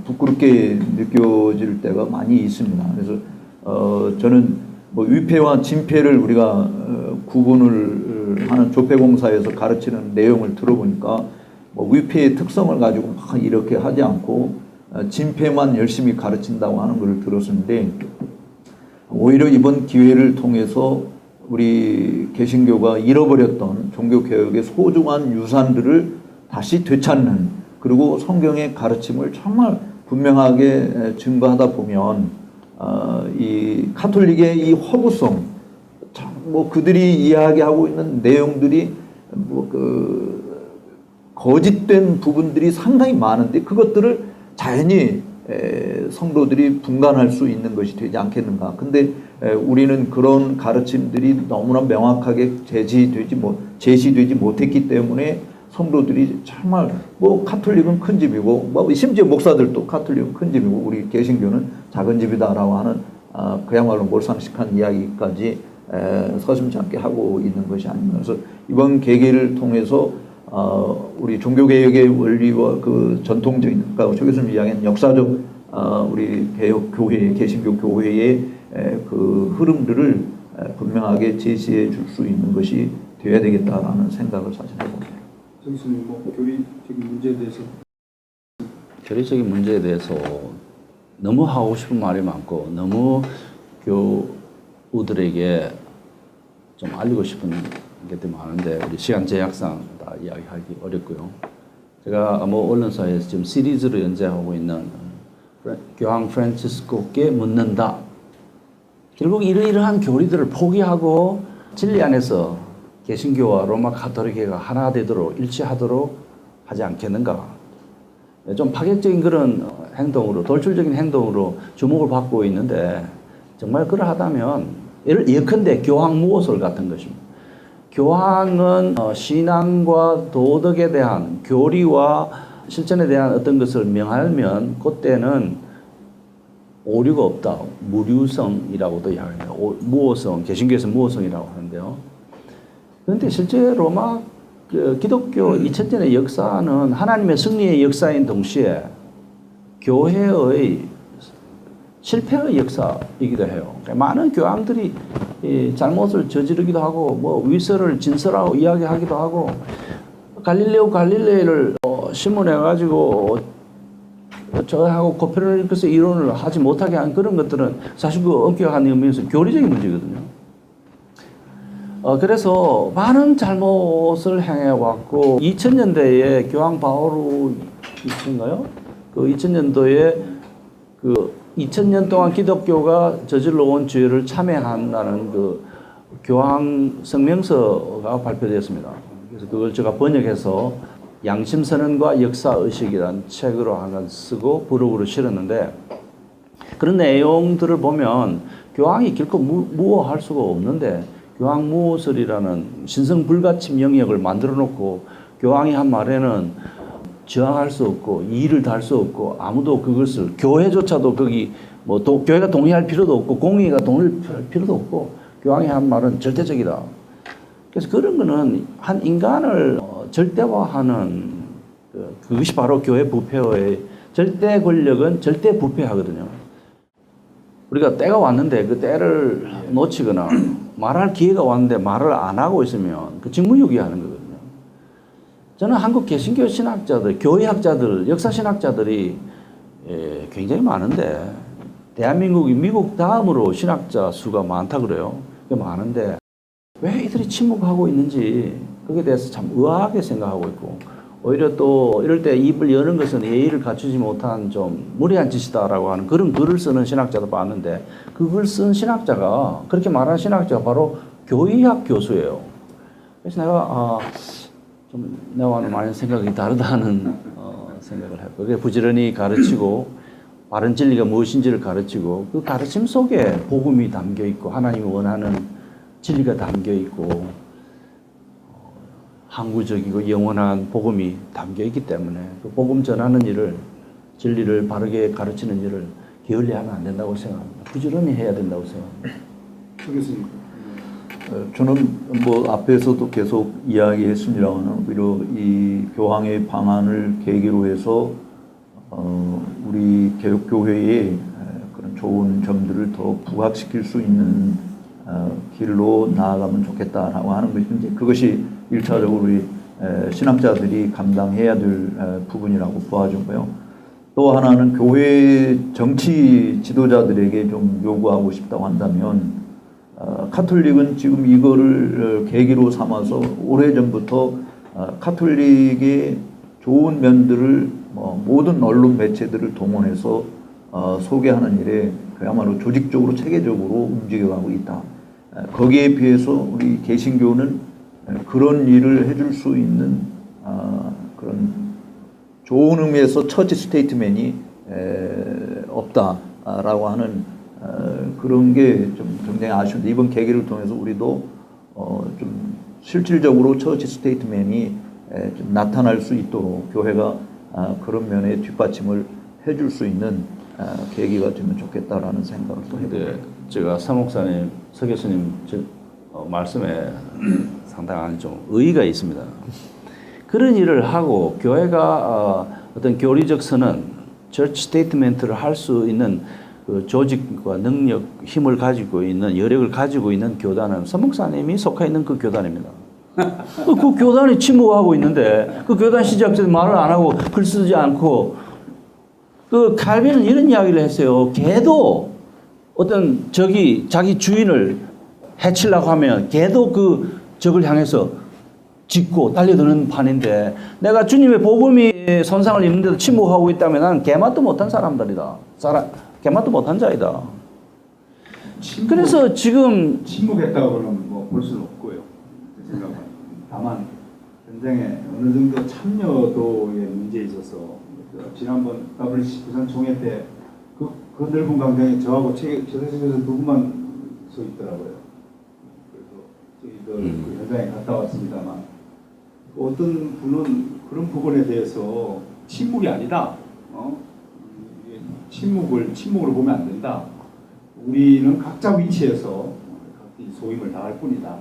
부끄럽게 느껴질 때가 많이 있습니다. 그래서 저는 뭐 위패와 진패를 우리가 구분을 하는 조폐공사에서 가르치는 내용을 들어보니까 뭐 위패의 특성을 가지고 막 이렇게 하지 않고 진패만 열심히 가르친다고 하는 것을 들었는데, 오히려 이번 기회를 통해서 우리 개신교가 잃어버렸던 종교개혁의 소중한 유산들을 다시 되찾는, 그리고 성경의 가르침을 정말 분명하게 증거하다 보면 이 가톨릭의 이 허구성, 뭐 그들이 이야기하고 있는 내용들이 뭐 그 거짓된 부분들이 상당히 많은데, 그것들을 자연히 성도들이 분간할 수 있는 것이 되지 않겠는가. 근데 우리는 그런 가르침들이 너무나 명확하게 제시되지 못했기 때문에 성도들이 정말 뭐 카톨릭은 큰 집이고 뭐 심지어 목사들도 카톨릭은 큰 집이고 우리 개신교는 작은 집이다라고 하는 그야말로 몰상식한 이야기까지 서슴지 않게 하고 있는 것이 아닌가. 그래서 이번 계기를 통해서 우리 종교개혁의 원리와 그 전통적인, 그러니까 조 교수님 이야기한 역사적 우리 개혁교회, 개신교 교회의 그 흐름들을 분명하게 제시해 줄 수 있는 것이 되어야 되겠다라는 생각을 사실 해봅니다. 조 교수님, 뭐 교리적인 문제에 대해서 교리적인 문제에 대해서 너무 하고 싶은 말이 많고 너무 교우들에게 좀 알리고 싶은 게 많은데 우리 시간 제약상 다 이야기하기 어렵고요. 제가 뭐 언론사에서 지금 시리즈로 연재하고 있는 교황 프란치스코께 묻는다. 결국 이러이러한 교리들을 포기하고 진리 안에서 개신교와 로마 가톨릭회가 하나 되도록 일치하도록 하지 않겠는가. 좀 파격적인 그런 행동으로, 돌출적인 행동으로 주목을 받고 있는데 정말 그러하다면 예컨대 교황 무호설 같은 것입니다. 교황은 신앙과 도덕에 대한 교리와 실천에 대한 어떤 것을 명하면 그때는 오류가 없다. 무류성이라고도 이야기합니다. 무호성, 개신교에서 무호성이라고 하는데요. 그런데 실제 로마 기독교 2000년의 역사는 하나님의 승리의 역사인 동시에 교회의 실패의 역사이기도 해요. 많은 교황들이 잘못을 저지르기도 하고 뭐 위설을 진설하고 이야기하기도 하고 갈릴레오 갈릴레이를 신문해가지고 저하고 코페르니쿠스 이론을 하지 못하게 한 그런 것들은 사실 그 엄격한 의미에서 교리적인 문제거든요. 그래서 많은 잘못을 행해왔고 2000년대에 교황 바오루인가요? 그 2000년도에 그 2000년 동안 기독교가 저질러 온 죄를 참회한다는 그 교황 성명서가 발표되었습니다. 그래서 그걸 제가 번역해서 양심선언과 역사의식이라는 책으로 하나 쓰고 부록으로 실었는데 그런 내용들을 보면 교황이 결코 무호할 수가 없는데 교황 무호설이라는 신성불가침 영역을 만들어 놓고 교황이 한 말에는 저항할 수 없고 이의를 달 수 없고 아무도 그것을 교회조차도 거기 뭐 교회가 동의할 필요도 없고 공의가 동의할 필요도 없고 교황이 한 말은 절대적이다. 그래서 그런 거는 한 인간을 절대화하는 그것이 바로 교회 부패의 절대 권력은 절대 부패하거든요. 우리가 때가 왔는데 그 때를 놓치거나 말할 기회가 왔는데 말을 안 하고 있으면 그 직무유기하는 거거든요. 저는 한국 개신교 신학자들, 교회학자들, 역사신학자들이 굉장히 많은데 대한민국이 미국 다음으로 신학자 수가 많다 그래요. 많은데 왜 이들이 침묵하고 있는지 거기에 대해서 참 의아하게 생각하고 있고 오히려 또 이럴 때 입을 여는 것은 예의를 갖추지 못한 좀 무례한 짓이다라고 하는 그런 글을 쓰는 신학자도 봤는데 그 글 쓴 신학자가 그렇게 말하는 신학자가 바로 교의학 교수예요. 그래서 내가 좀 나와는 많이 생각이 다르다는 생각을 했고 그게 부지런히 가르치고 바른 진리가 무엇인지를 가르치고 그 가르침 속에 복음이 담겨 있고 하나님이 원하는 진리가 담겨 있고 항구적이고 영원한 복음이 담겨 있기 때문에 그 복음 전하는 일을 진리를 바르게 가르치는 일을 게을리하면 안 된다고 생각합니다. 부지런히 해야 된다고 생각합니다. 그렇습니까? 저는 뭐 앞에서도 계속 이야기했습니다만 오히려 이 교황의 방안을 계기로 해서 우리 개혁교회의 그런 좋은 점들을 더 부각시킬 수 있는 길로 나아가면 좋겠다라고 하는 것인데 그것이 1차적으로 우리 신학자들이 감당해야 될 부분이라고 보아지고요. 또 하나는 교회 정치 지도자들에게 좀 요구하고 싶다고 한다면 카톨릭은 지금 이거를 계기로 삼아서 오래전부터 카톨릭의 좋은 면들을 모든 언론 매체들을 동원해서 소개하는 일에 그야말로 조직적으로 체계적으로 움직여가고 있다. 거기에 비해서 우리 개신교는 그런 일을 해줄 수 있는 그런 좋은 의미에서 처치 스테이트맨이 없다라고 하는 그런 게 좀 굉장히 아쉬운데 이번 계기를 통해서 우리도 좀 실질적으로 처치 스테이트맨이 좀 나타날 수 있도록 교회가 그런 면에 뒷받침을 해줄 수 있는 계기가 되면 좋겠다라는 생각을 또 해봅니다. 네, 제가 사 목사님, 서 교수님 말씀에 상당한 좀 의의가 있습니다. 그런 일을 하고 교회가 어떤 교리적 선언, 처치 스테이트멘트를 할 수 있는 그 조직과 능력, 힘을 가지고 있는 여력을 가지고 있는 교단은 서 목사님이 속해 있는 그 교단입니다. 그 교단이 침묵하고 있는데 그 교단 시작자들 말을 안 하고 글 쓰지 않고 그 칼빈은 이런 이야기를 했어요. 개도 어떤 적이 자기 주인을 해치려고 하면 개도 그 적을 향해서 짖고 달려드는 판인데 내가 주님의 복음이 손상을 입는데도 침묵하고 있다면 나는 개맛도 못한 사람들이다. 개맛도 못한 자이다. 그래서 지금 침묵했다고는 뭐 볼 수는 없고요. 제 생각은. 다만 현장에 어느 정도 참여도의 문제에 있어서 지난번 WC 부산 총회 때 그 넓은 광장에 저하고 최대식에서 누구만 서 있더라고요. 그래서 저희들 그 현장에 갔다 왔습니다만 어떤 분은 그런 부분에 대해서 침묵이 아니다. 이게 침묵으로 보면 안 된다. 우리는 각자 위치에서 각기 소임을 다할 뿐이다.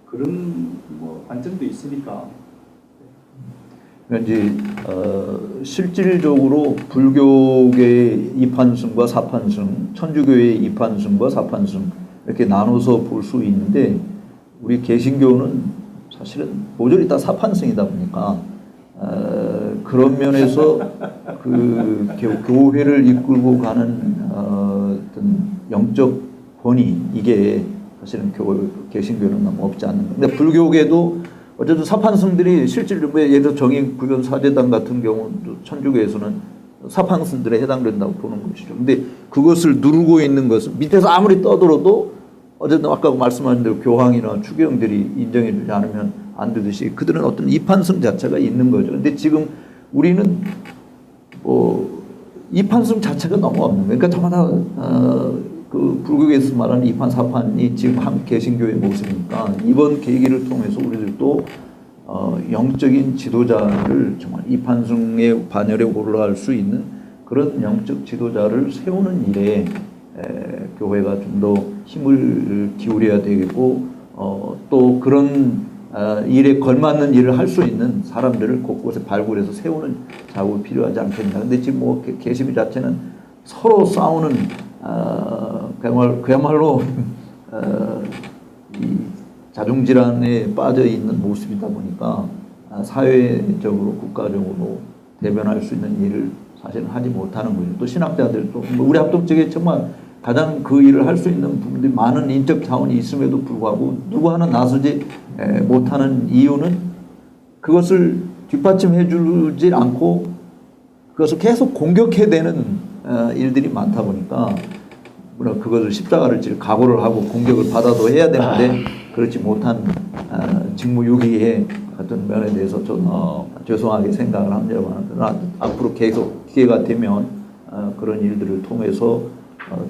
그런 뭐 관점도 있으니까. 이제 실질적으로 불교계의 이판승과 사판승, 천주교의 이판승과 사판승 이렇게 나눠서 볼 수 있는데 우리 개신교는 사실은 모조리 다 사판승이다 보니까 그런 면에서 그 교회를 이끌고 가는 어떤 영적 권위 이게 사실은 개신교는 너무 없지 않는 거. 근데 불교계도 어쨌든 사판승들이 실질적으로 예를 들어 정의구현 사제단 같은 경우도 천주교에서는 사판승들에 해당된다고 보는 것이죠. 근데 그것을 누르고 있는 것은 밑에서 아무리 떠들어도 어쨌든 아까 말씀하신 대로 교황이나 추경들이 인정해 주지 않으면 안 되듯이 그들은 어떤 이판승 자체가 있는 거죠. 근데 지금 우리는 이판승 자체가 너무 없는 거예요. 그러니까 저마다 그 불교에서 말하는 이판 사판이 지금 한 개신교의 모습이니까 이번 계기를 통해서 우리들도 영적인 지도자를 정말 이판승의 반열에 올라갈 수 있는 그런 영적 지도자를 세우는 일에 교회가 좀 더 힘을 기울여야 되겠고 또 그런 일에 걸맞는 일을 할 수 있는 사람들을 곳곳에 발굴해서 세우는 작업이 필요하지 않겠나. 근데 지금 뭐 개신교 자체는 서로 싸우는 그야말로 이 자중질환에 빠져 있는 모습이다 보니까 사회적으로 국가적으로 대변할 수 있는 일을 사실은 하지 못하는 거죠. 또 신학자들도 우리 합동측에 정말 가장 그 일을 할 수 있는 부분들이 많은 인적 자원이 있음에도 불구하고 누구 하나 나서지 못하는 이유는 그것을 뒷받침해 주지 않고 그것을 계속 공격해대는 일들이 많다 보니까 물론 그것을 십자가를 질 각오를 하고 공격을 받아도 해야 되는데 그렇지 못한 직무유기의 어떤 면에 대해서 좀 죄송하게 생각을 합니다만 앞으로 계속 기회가 되면 그런 일들을 통해서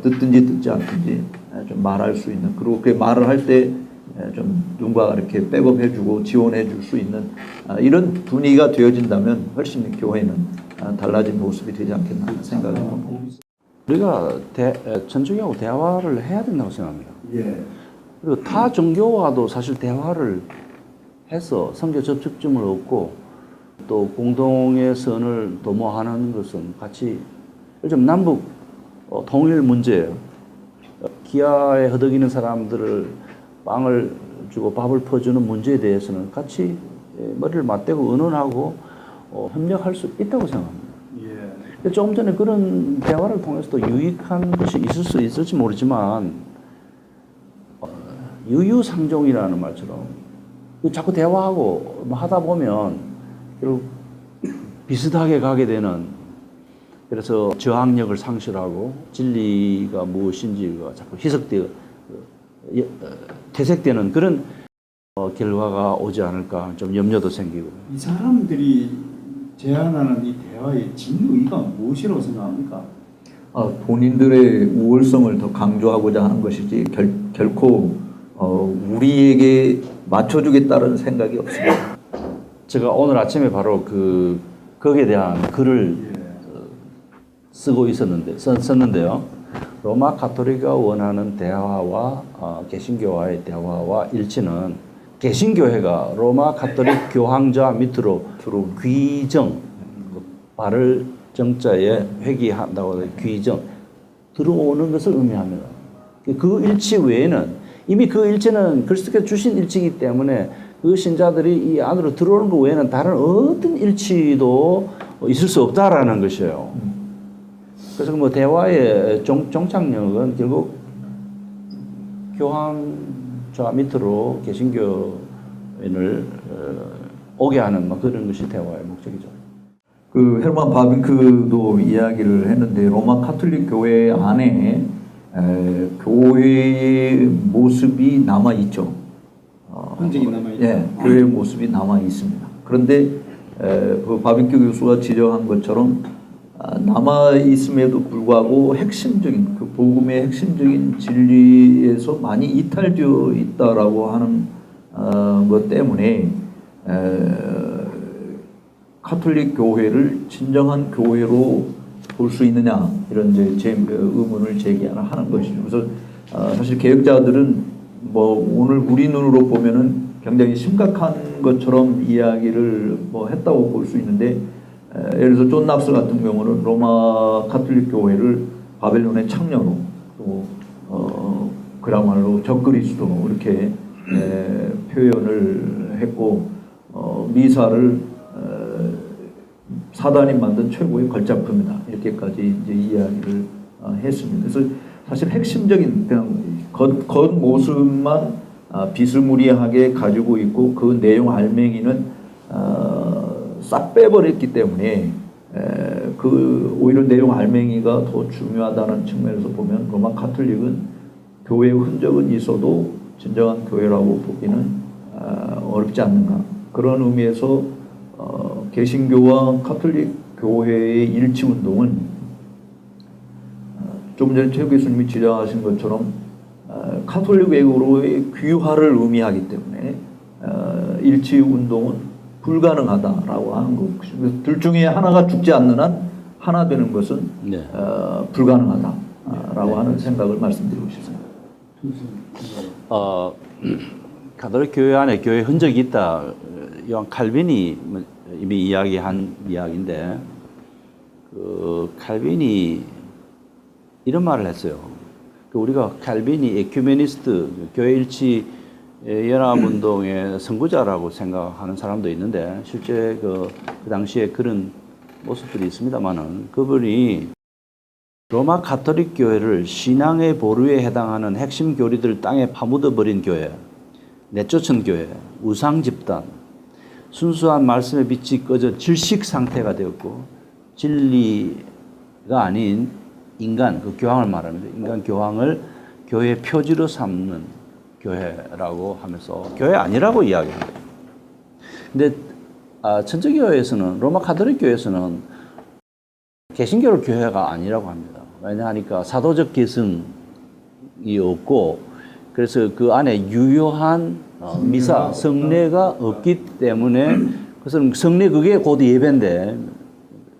듣든지 듣지 않든지 좀 말할 수 있는 그리고 그 말을 할 때 좀 누군가 이렇게 백업해주고 지원해줄 수 있는 이런 분위기가 되어진다면 훨씬 교회는 달라진 모습이 되지 않겠나 하는 생각을 합니다. 우리가 천주교하고 대화를 해야 된다고 생각합니다. 예. 그리고 타 종교와도 사실 대화를 해서 선교 접촉점을 얻고 또 공동의 선을 도모하는 것은 같이 요즘 남북 통일 문제 기아에 허덕이는 사람들을 빵을 주고 밥을 퍼주는 문제에 대해서는 같이 머리를 맞대고 의논하고 협력할 수 있다고 생각합니다. 예. 조금 전에 그런 대화를 통해서도 유익한 것이 있을 수 있을지 모르지만 유유상종이라는 말처럼 자꾸 대화하고 하다 보면 결국 비슷하게 가게 되는 그래서 저항력을 상실하고 진리가 무엇인지가 자꾸 희석되어 퇴색되는 그런 결과가 오지 않을까 좀 염려도 생기고 이 사람들이 제안하는 이 대화의 진의가 무엇이라고 생각합니까? 본인들의 우월성을 더 강조하고자 하는 것이지 결코 우리에게 맞춰주겠다는 생각이 없습니다. 제가 오늘 아침에 바로 거기에 대한 글을 쓰고 썼는데요. 로마 가톨릭가 원하는 대화와 개신교와의 대화와 일치는 개신교회가 로마 가톨릭 교황자 밑으로 귀정, 발을 정자에 회귀한다고 해서 귀정 들어오는 것을 의미합니다. 그 일치 외에는 이미 그 일치는 그리스도께서 주신 일치이기 때문에 그 신자들이 이 안으로 들어오는 것 외에는 다른 어떤 일치도 있을 수 없다라는 것이에요. 그래서 뭐 대화의 종착역은 결국 교황자 밑으로 개신교인을 오게 하는 그런 것이 대화의 목적이죠. 헤르만 바빙크도 이야기를 했는데 로마 카톨릭 교회 안에 교회의 모습이 남아 있죠. 흔적이 남아있죠. 예, 교회의 모습이 남아 있습니다. 그런데 그 바빙크 교수가 지적한 것처럼 남아 있음에도 불구하고 핵심적인 그 복음의 핵심적인 진리에서 많이 이탈되어 있다라고 하는 것 때문에 카톨릭 교회를 진정한 교회로 볼 수 있느냐 이런 이제 의문을 제기하는 것이죠. 그래서 사실 개혁자들은 뭐 오늘 우리 눈으로 보면은 굉장히 심각한 것처럼 이야기를 했다고 볼 수 있는데 예를 들어서 존 낙스 같은 경우는 로마 카톨릭 교회를 바벨론의 창녀로 또 그야말로 적그리스도 이렇게 표현을 했고 미사를 사단이 만든 최고의 걸작품이다 이렇게까지 이제 이야기를 했습니다. 그래서 사실 핵심적인 그냥 겉모습만 비스무리하게 가지고 있고 그 내용 알맹이는 싹 빼버렸기 때문에 오히려 내용 알맹이가 더 중요하다는 측면에서 보면 로마 카톨릭은 교회의 흔적은 있어도 진정한 교회라고 보기는 어렵지 않는가. 그런 의미에서 개신교와 카톨릭 교회의 일치 운동은 좀 전에 최 교수님이 지적하신 것처럼 카톨릭 외교로의 귀화를 의미하기 때문에 일치 운동은 불가능하다라고 하는 것입니다. 둘 중에 하나가 죽지 않는 한 하나 되는 것은 불가능하다라고 하는 생각을 말씀드리고 싶습니다. 가톨릭 교회 안에 교회 흔적이 있다. 요한 칼빈이 이미 이야기한 이야기인데 칼빈이 이런 말을 했어요. 우리가 칼빈이 에큐메니스트, 교회 일치 연합운동의 선구자라고 생각하는 사람도 있는데 실제 그 당시에 그런 모습들이 있습니다만은 그분이 로마 가톨릭 교회를 신앙의 보루에 해당하는 핵심 교리들 땅에 파묻어버린 교회, 내쫓은 교회, 우상 집단, 순수한 말씀의 빛이 꺼져 질식 상태가 되었고 진리가 아닌 인간, 그 교황을 말합니다. 인간 교황을 교회의 표지로 삼는 교회라고 하면서 교회 아니라고 이야기합니다. 근데 천주교회에서는 로마 가톨릭 교회에서는 개신교를 교회가 아니라고 합니다. 왜냐하니까 사도적 계승이 없고 그래서 그 안에 유효한 미사, 성례가 없기 때문에 그것은 성례 그게 곧 예배인데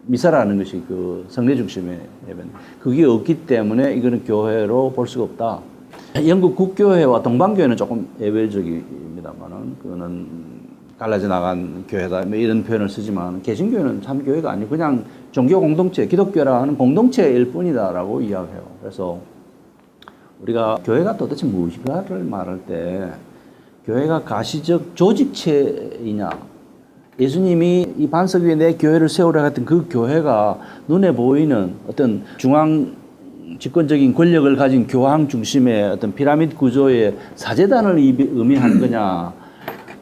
미사라는 것이 그 성례 중심의 예배인데 그게 없기 때문에 이거는 교회로 볼 수가 없다. 영국 국교회와 동방교회는 조금 예외적입니다만은 그거는 갈라져 나간 교회다 뭐 이런 표현을 쓰지만 개신교회는 참 교회가 아니고 그냥 종교 공동체, 기독교라는 공동체일 뿐이다라고 이야기해요. 그래서 우리가 교회가 도대체 무엇인가를 말할 때 교회가 가시적 조직체이냐 예수님이 이 반석 위에 내 교회를 세우라 했던 그 교회가 눈에 보이는 어떤 중앙 집권적인 권력을 가진 교황 중심의 어떤 피라미드 구조의 사제단을 의미하는 거냐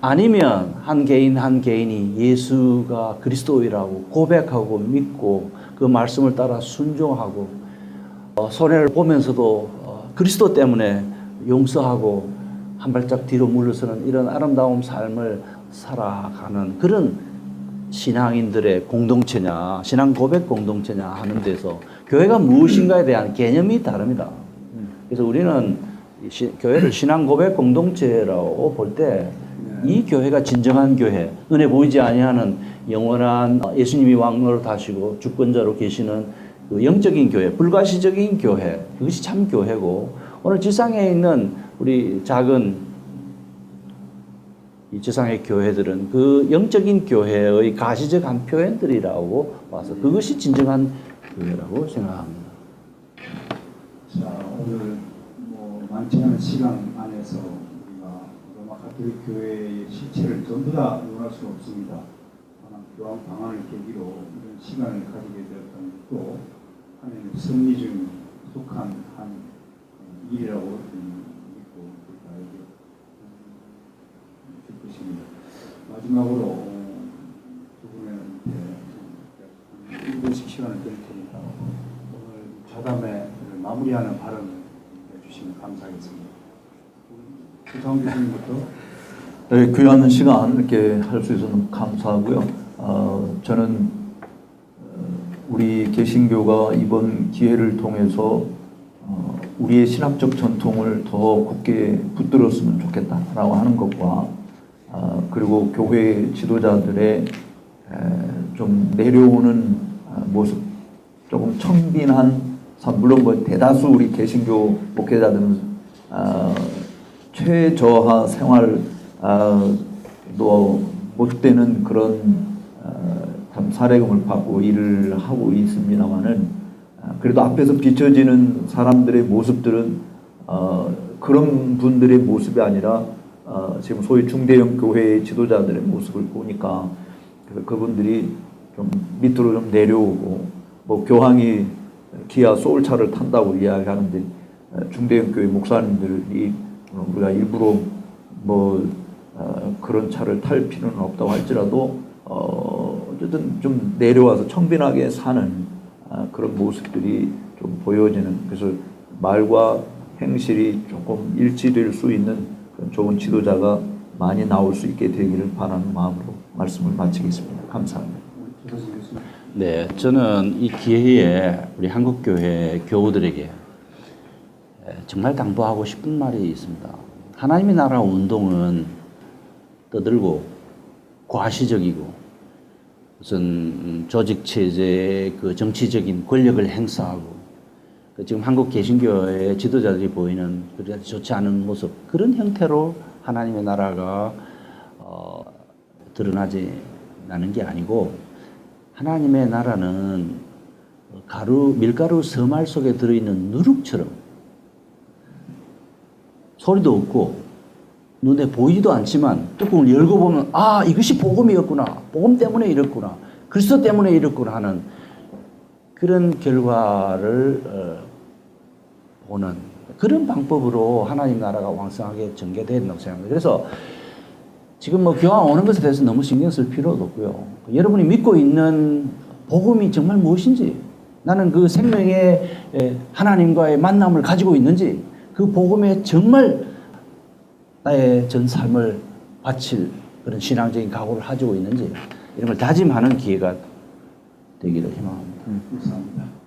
아니면 한 개인 한 개인이 예수가 그리스도이라고 고백하고 믿고 그 말씀을 따라 순종하고 손해를 보면서도 그리스도 때문에 용서하고 한 발짝 뒤로 물러서는 이런 아름다운 삶을 살아가는 그런 신앙인들의 공동체냐, 신앙 고백 공동체냐 하는 데서 교회가 무엇인가에 대한 개념이 다릅니다. 그래서 우리는 교회를 신앙 고백 공동체라고 볼 때 이 교회가 진정한 교회, 눈에 보이지 아니하는 영원한 예수님이 왕노릇 하시고 주권자로 계시는 그 영적인 교회, 불가시적인 교회, 그것이 참 교회고, 오늘 지상에 있는 우리 작은 이 지상의 교회들은 그 영적인 교회의 가시적한 표현들이라고 봐서 그것이 진정한 교회라고 생각합니다. 자, 오늘 뭐 많지 않은 시간 안에서 우리가 로마 가톨릭 교회의 실체를 전부 다 논할 수는 없습니다. 하나 교황 방한을 계기로 이런 시간을 가지게 되었던 것도 하나님의 섭리 중 속한 한 일이라고 믿고 그렇게 알고 싶습니다. 마지막으로 두 분한테 1분씩 시간을 드릴 테니까 오늘 자담회 마무리하는 발언을 해주시면 감사하겠습니다. 조상훈 교수님부터. 네, 귀한 시간 이렇게 할 수 있어서 감사하고요. 저는 우리 개신교가 이번 기회를 통해서 우리의 신학적 전통을 더 굳게 붙들었으면 좋겠다라고 하는 것과 그리고 교회 지도자들의 좀 내려오는 모습, 조금 청빈한, 물론 뭐 대다수 우리 개신교 목회자들은 최저하 생활 또 못되는 그런 참 사례금을 받고 일을 하고 있습니다만은 그래도 앞에서 비춰지는 사람들의 모습들은 그런 분들의 모습이 아니라 지금 소위 중대형 교회의 지도자들의 모습을 보니까 그분들이 좀 밑으로 좀 내려오고, 뭐 교황이 기아 소울차를 탄다고 이야기하는데 중대형 교회 목사님들이 우리가 일부러 뭐 그런 차를 탈 필요는 없다고 할지라도 어쨌든 좀 내려와서 청빈하게 사는 그런 모습들이 좀 보여지는, 그래서 말과 행실이 조금 일치될 수 있는 그런 좋은 지도자가 많이 나올 수 있게 되기를 바라는 마음으로 말씀을 마치겠습니다. 감사합니다. 네, 저는 이 기회에 우리 한국교회 교우들에게 정말 당부하고 싶은 말이 있습니다. 하나님의 나라 운동은 떠들고 과시적이고 무슨 조직체제의 그 정치적인 권력을 행사하고 지금 한국 개신교의 지도자들이 보이는 그렇게 좋지 않은 모습, 그런 형태로 하나님의 나라가 드러나지 않는 게 아니고, 하나님의 나라는 밀가루 서말 속에 들어있는 누룩처럼 소리도 없고 눈에 보이지도 않지만 뚜껑을 열고 보면 이것이 복음이었구나, 복음 때문에 이렇구나, 그리스도 때문에 이렇구나 하는 그런 결과를 보는 그런 방법으로 하나님 나라가 왕성하게 전개되어 있다고 생각합니다. 그래서 지금 뭐 교황 오는 것에 대해서 너무 신경 쓸 필요도 없고요. 여러분이 믿고 있는 복음이 정말 무엇인지, 나는 그 생명의 하나님과의 만남을 가지고 있는지, 그 복음에 정말 나의 전 삶을 바칠 그런 신앙적인 각오를 가지고 있는지, 이런 걸 다짐하는 기회가 되기를 희망합니다. 감사합니다.